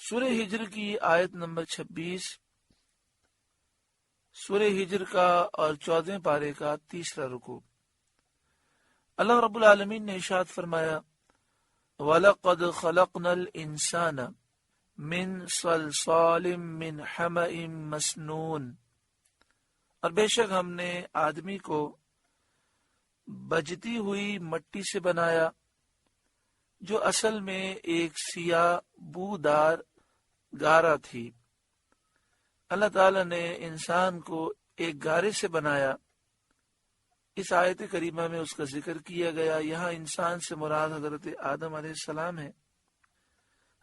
سورہ ہجر کی آیت نمبر 26، سورہ ہجر کا اور 14ویں پارے کا تیسرا رکوع۔ اللہ رب العالمین نے ارشاد فرمایا وَلَقَدْ خَلَقْنَا الْإِنسَانَ مِنْ صَلْصَالٍ مِّنْ حَمَإٍ مَسْنُونٍ، اور بے شک ہم نے آدمی کو بجتی ہوئی مٹی سے بنایا جو اصل میں ایک سیاہ بودار گارا تھی۔ اللہ تعالی نے انسان کو ایک گارے سے بنایا۔ اس آیت کریمہ میں اس کا ذکر کیا گیا۔ یہاں انسان سے مراد حضرت آدم علیہ السلام ہے۔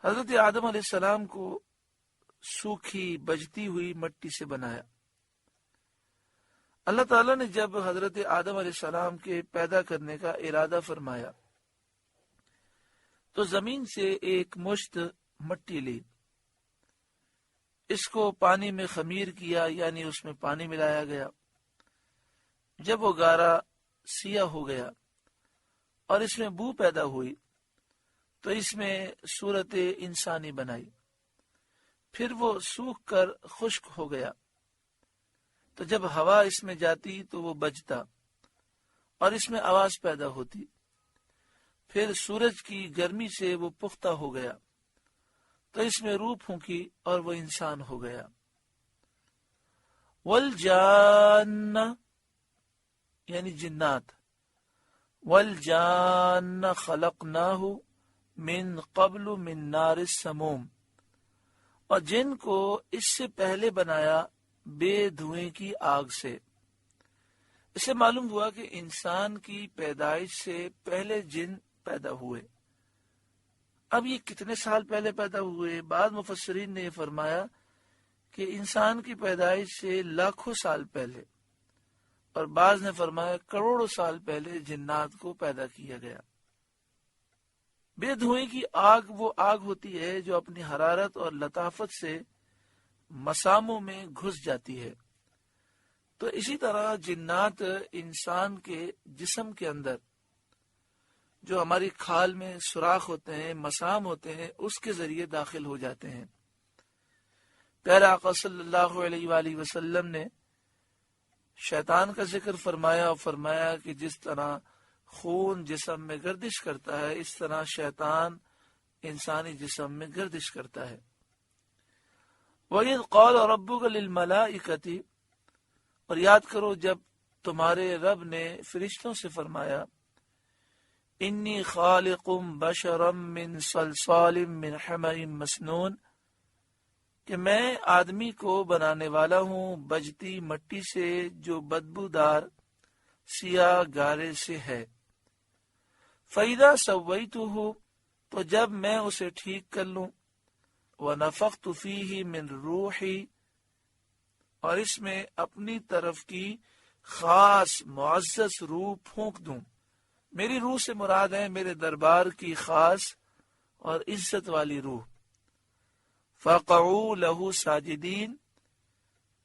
حضرت آدم علیہ السلام کو سوکھی بجتی ہوئی مٹی سے بنایا۔ اللہ تعالیٰ نے جب حضرت آدم علیہ السلام کے پیدا کرنے کا ارادہ فرمایا تو زمین سے ایک مشت مٹی لی، اس کو پانی میں خمیر کیا، یعنی اس میں پانی ملایا گیا۔ جب وہ گارا سیاہ ہو گیا اور اس میں بو پیدا ہوئی تو اس میں صورت انسانی بنائی، پھر وہ سوکھ کر خشک ہو گیا تو جب ہوا اس میں جاتی تو وہ بجتا اور اس میں آواز پیدا ہوتی، پھر سورج کی گرمی سے وہ پختہ ہو گیا تو اس میں روح پھونکی اور وہ انسان ہو گیا۔ والجان یعنی جنات، والجان خلقناہ من قبل من نار السموم، اور جن کو اس سے پہلے بنایا بے دھوئیں کی آگ سے۔ اس سے معلوم ہوا کہ انسان کی پیدائش سے پہلے جن پیدا ہوئے۔ اب یہ کتنے سال پہلے پیدا ہوئے؟ بعض مفسرین نے یہ فرمایا کہ انسان کی پیدائش سے لاکھوں سال پہلے، اور بعض نے فرمایا کروڑوں سال پہلے جنات کو پیدا کیا گیا۔ بے دھوئیں کی آگ وہ آگ ہوتی ہے جو اپنی حرارت اور لطافت سے مساموں میں گھس جاتی ہے۔ تو اسی طرح جنات انسان کے جسم کے اندر جو ہماری کھال میں سوراخ ہوتے ہیں، مسام ہوتے ہیں، اس کے ذریعے داخل ہو جاتے ہیں۔ پیارے آقا صلی اللہ علیہ وآلہ وسلم نے شیطان کا ذکر فرمایا اور فرمایا کہ جس طرح خون جسم میں گردش کرتا ہے اس طرح شیطان انسانی جسم میں گردش کرتا ہے۔ وَإِذْ قَالَ رَبُّكَ لِلْمَلَائِكَةِ، اور یاد کرو جب تمہارے رب نے فرشتوں سے فرمایا انی خالق بشرا من صلصال من حمأ مسنون، کہ میں آدمی کو بنانے والا ہوں بجتی مٹی سے جو بدبودار سیاہ گارے سے ہے۔ فَإِذَا سَوَّيْتُهُ، تو جب میں اسے ٹھیک کر لوں، وَنَفَخْتُ فِيهِ مِنْ رُوحِي، اور اس میں اپنی طرف کی خاص معزز روح پھونک دوں۔ میری روح سے مراد ہے میرے دربار کی خاص اور عزت والی روح۔ فَقَعُوا لَهُ سَاجِدِينَ،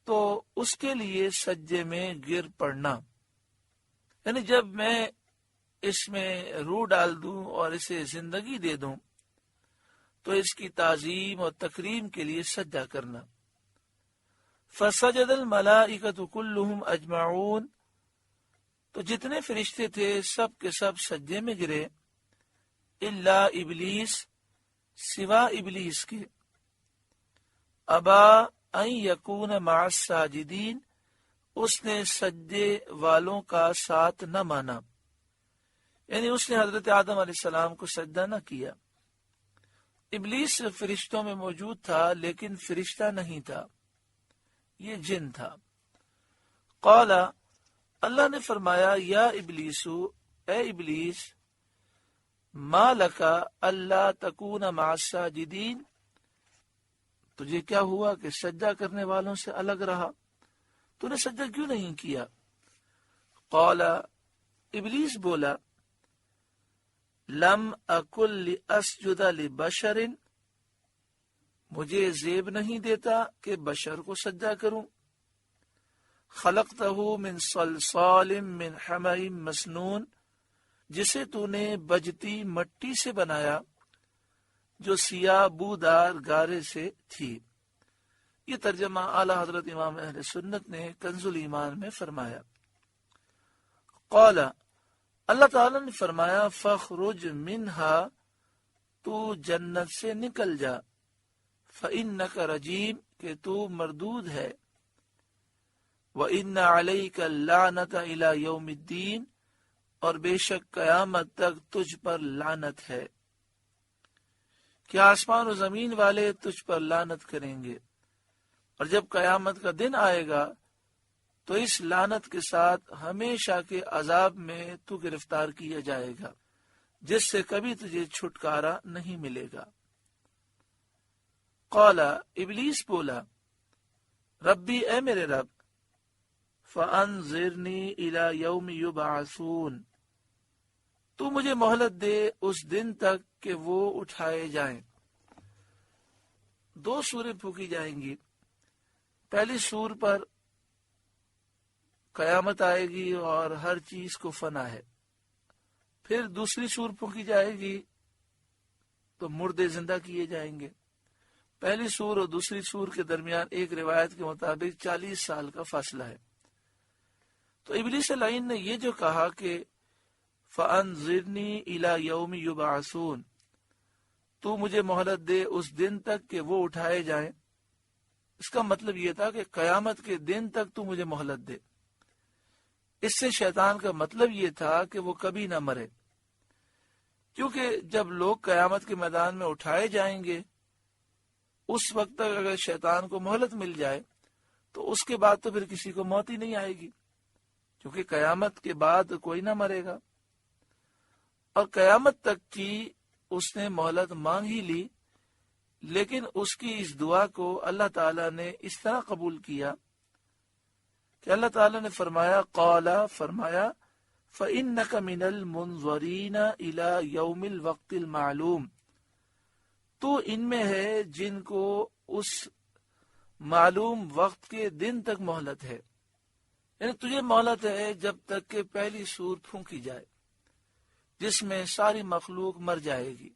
تو اس کے لیے سجدے میں گر پڑنا، یعنی جب میں اس میں روح ڈال دوں اور اسے زندگی دے دوں تو اس کی تعظیم اور تکریم کے لیے سجدہ کرنا۔ فَسَجَدَ الْمَلَائِكَةُ كُلُّهُمْ أَجْمَعُونَ، تو جتنے فرشتے تھے سب کے سب سجدے میں گرے، الا ابلیس، سوا ابلیس کے، ابا ان یکون مع الساجدین، اس نے سجدے والوں کا ساتھ نہ مانا، یعنی اس نے حضرت آدم علیہ السلام کو سجدہ نہ کیا۔ ابلیس فرشتوں میں موجود تھا لیکن فرشتہ نہیں تھا، یہ جن تھا۔ قال، اللہ نے فرمایا یا ابلیسو، اے ابلیس، ما لکا اللہ تکون مع الساجدین، تجھے کیا ہوا کہ سجدہ کرنے والوں سے الگ رہا؟ تو نے سجدہ کیوں نہیں کیا؟ قال، ابلیس بولا لم اکل لاسجد لبشر، مجھے زیب نہیں دیتا کہ بشر کو سجدہ کروں۔ خلقتہ من صلصال من حمأ مسنون، جسے تو نے بجتی مٹی سے بنایا جو سیاہ بودار گارے سے تھی۔ یہ ترجمہ اعلی حضرت امام اہل سنت نے کنز الایمان میں فرمایا۔ قال، اللہ تعالیٰ نے فرمایا، فخرج منہا، تو جنت سے نکل جا، فإنک رجیم، کہ تو مردود ہے، وإن علیک اللعنۃ الی یوم الدین، اور بے شک قیامت تک تجھ پر لعنت ہے، کہ آسمان و زمین والے تجھ پر لعنت کریں گے، اور جب قیامت کا دن آئے گا تو اس لعنت کے ساتھ ہمیشہ کے عذاب میں تو گرفتار کیا جائے گا، جس سے کبھی تجھے چھٹکارا نہیں ملے گا۔ قال، ابلیس بولا، ربی، اے میرے رب، فانظرنی الی یوم یبعثون، تو مجھے مہلت دے اس دن تک کہ وہ اٹھائے جائیں۔ دو سوریں پھونکی جائیں گی، پہلی سور پر قیامت آئے گی اور ہر چیز کو فنا ہے، پھر دوسری سور پھونکی جائے گی تو مردے زندہ کیے جائیں گے۔ پہلی سور اور دوسری سور کے درمیان ایک روایت کے مطابق 40 سال کا فاصلہ ہے۔ تو ابلیس لعین نے یہ جو کہا کہ فَأَنظِرْنِي إِلَى يَوْمِ يُبْعَثُونَ، تو مجھے مہلت دے اس دن تک کہ وہ اٹھائے جائیں، اس کا مطلب یہ تھا کہ قیامت کے دن تک تو مجھے مہلت دے۔ اس سے شیطان کا مطلب یہ تھا کہ وہ کبھی نہ مرے، کیونکہ جب لوگ قیامت کے میدان میں اٹھائے جائیں گے، اس وقت تک اگر شیطان کو مہلت مل جائے تو اس کے بعد تو پھر کسی کو موت ہی نہیں آئے گی، کیونکہ قیامت کے بعد کوئی نہ مرے گا۔ اور قیامت تک کی اس نے مہلت مانگ ہی لی، لیکن اس کی اس دعا کو اللہ تعالیٰ نے اس طرح قبول کیا کہ اللہ تعالیٰ نے فرمایا، قال، فرمایا، فَإِنَّكَ مِنَ الْمُنظَرِينَ إِلَى يَوْمِ الْوَقْتِ الْمَعْلُومِ، تو ان میں ہے جن کو اس معلوم وقت کے دن تک مہلت ہے، یعنی تجھے مہلت ہے جب تک کہ پہلی سور پھونکی جائے جس میں ساری مخلوق مر جائے گی،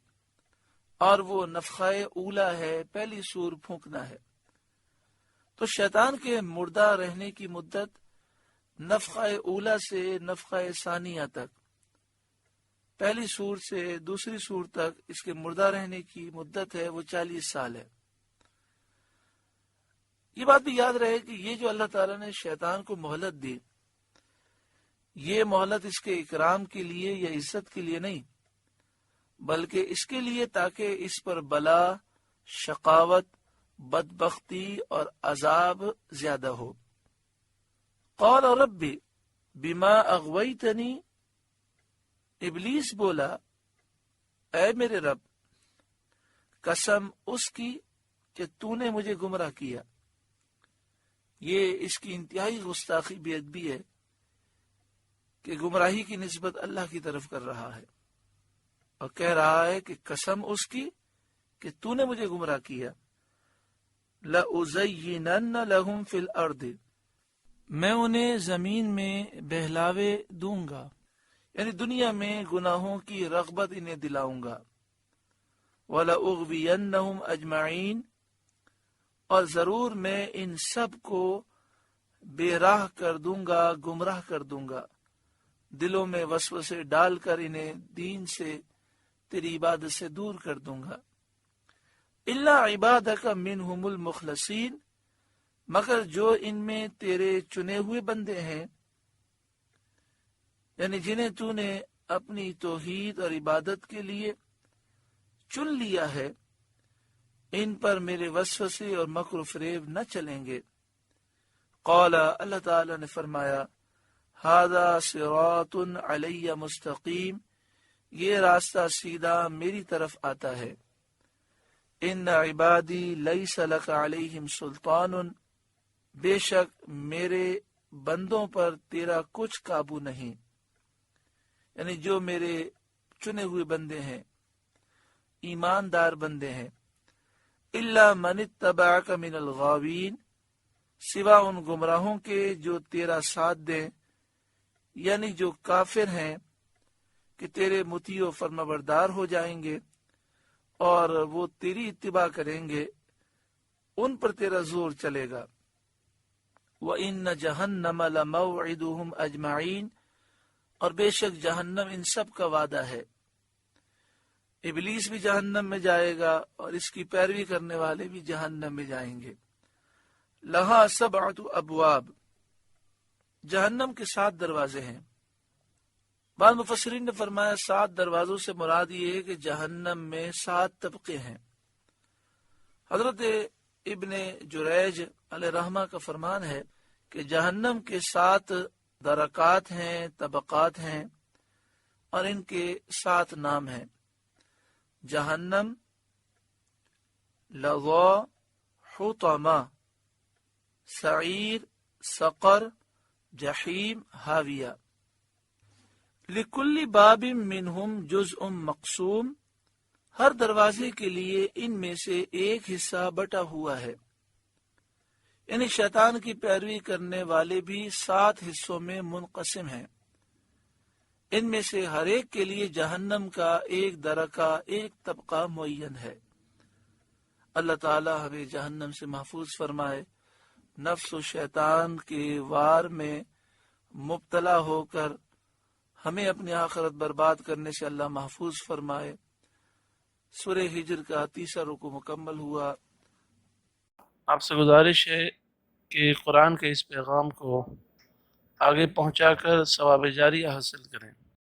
اور وہ نفخہ اولا ہے، پہلی سور پھونکنا ہے۔ تو شیطان کے مردہ رہنے کی مدت نفخہ اولا سے نفخہ ثانیہ تک، پہلی سور سے دوسری سور تک اس کے مردہ رہنے کی مدت ہے وہ 40 سال ہے۔ یہ بات بھی یاد رہے کہ یہ جو اللہ تعالیٰ نے شیطان کو مہلت دی، یہ مہلت اس کے اکرام کے لیے یا عزت کے لیے نہیں، بلکہ اس کے لیے تاکہ اس پر بلا، شقاوت، بدبختی اور عذاب زیادہ ہو۔ قال ربی بما اغویتنی، ابلیس بولا، اے میرے رب، قسم اس کی کہ تو نے مجھے گمراہ کیا۔ یہ اس کی انتہائی گستاخی بے ادبی ہے کہ گمراہی کی نسبت اللہ کی طرف کر رہا ہے اور کہہ رہا ہے کہ قسم اس کی کہ تو نے مجھے گمراہ کیا، لَأُزَيِّنَنَّ لَهُمْ فِي الْأَرْضِ، میں انہیں زمین میں بہلاوے دوں گا، یعنی دنیا میں گناہوں کی رغبت انہیں دلاؤں گا، وَلَأُغْوِيَنَّهُمْ أَجْمَعِينَ، اور ضرور میں ان سب کو بے راہ کر دوں گا، گمراہ کر دوں گا، دلوں میں وسوسے ڈال کر انہیں دین سے، تیری عبادت سے دور کر دوں گا۔ الا عبادک منہم المخلصین، مگر جو ان میں تیرے چنے ہوئے بندے ہیں، یعنی جنہیں تو نے اپنی توحید اور عبادت کے لیے چن لیا ہے، ان پر میرے وسوسے اور مکر و فریب نہ چلیں گے۔ قال، اللہ تعالی نے فرمایا، ھذا صراط علی مستقیم، یہ راستہ سیدھا میری طرف آتا ہے۔ ان عبادی لیس لک علیہم سلطان، بے شک میرے بندوں پر تیرا کچھ قابو نہیں، یعنی جو میرے چنے ہوئے بندے ہیں، ایماندار بندے ہیں، الا من اتبعک من الغاوین، سوا ان گمراہوں کے جو تیرا ساتھ دیں، یعنی جو کافر ہیں کہ تیرے مطیع و فرمانبردار ہو جائیں گے، اور وہ تیری اتباع کریں گے ان پر تیرا زور چلے گا۔ وَإِنَّ جَهَنَّمَ لَمَوْعِدُهُمْ أَجْمَعِينَ، اور بے شک جہنم ان سب کا وعدہ ہے۔ ابلیس بھی جہنم میں جائے گا اور اس کی پیروی کرنے والے بھی جہنم میں جائیں گے۔ لہا سبعۃ ابواب، جہنم کے 7 دروازے ہیں۔ بعض مفسرین نے فرمایا 7 دروازوں سے مراد یہ ہے کہ جہنم میں 7 طبقے ہیں۔ حضرت ابن جریج علیہ رحمہ کا فرمان ہے کہ جہنم کے 7 درکات ہیں، طبقات ہیں، اور ان کے 7 نام ہیں: جہنم، لظا، حطمہ، سعیر، سقر، جحیم، ہاویہ۔ لکل باب منہم جزء مقسوم، ہر دروازے کے لیے ان میں سے ایک حصہ بٹا ہوا ہے، یعنی شیطان کی پیروی کرنے والے بھی 7 حصوں میں منقسم ہیں۔ ان میں سے ہر ایک کے لیے جہنم کا ایک درکہ، ایک طبقہ معین ہے۔ اللہ تعالی ہمیں جہنم سے محفوظ فرمائے، نفس و شیطان کے وار میں مبتلا ہو کر ہمیں اپنی آخرت برباد کرنے سے اللہ محفوظ فرمائے۔ سورہ ہجر کا 3واں رکوع مکمل ہوا۔ آپ سے گزارش ہے کہ قرآن کے اس پیغام کو آگے پہنچا کر ثواب جاریہ حاصل کریں۔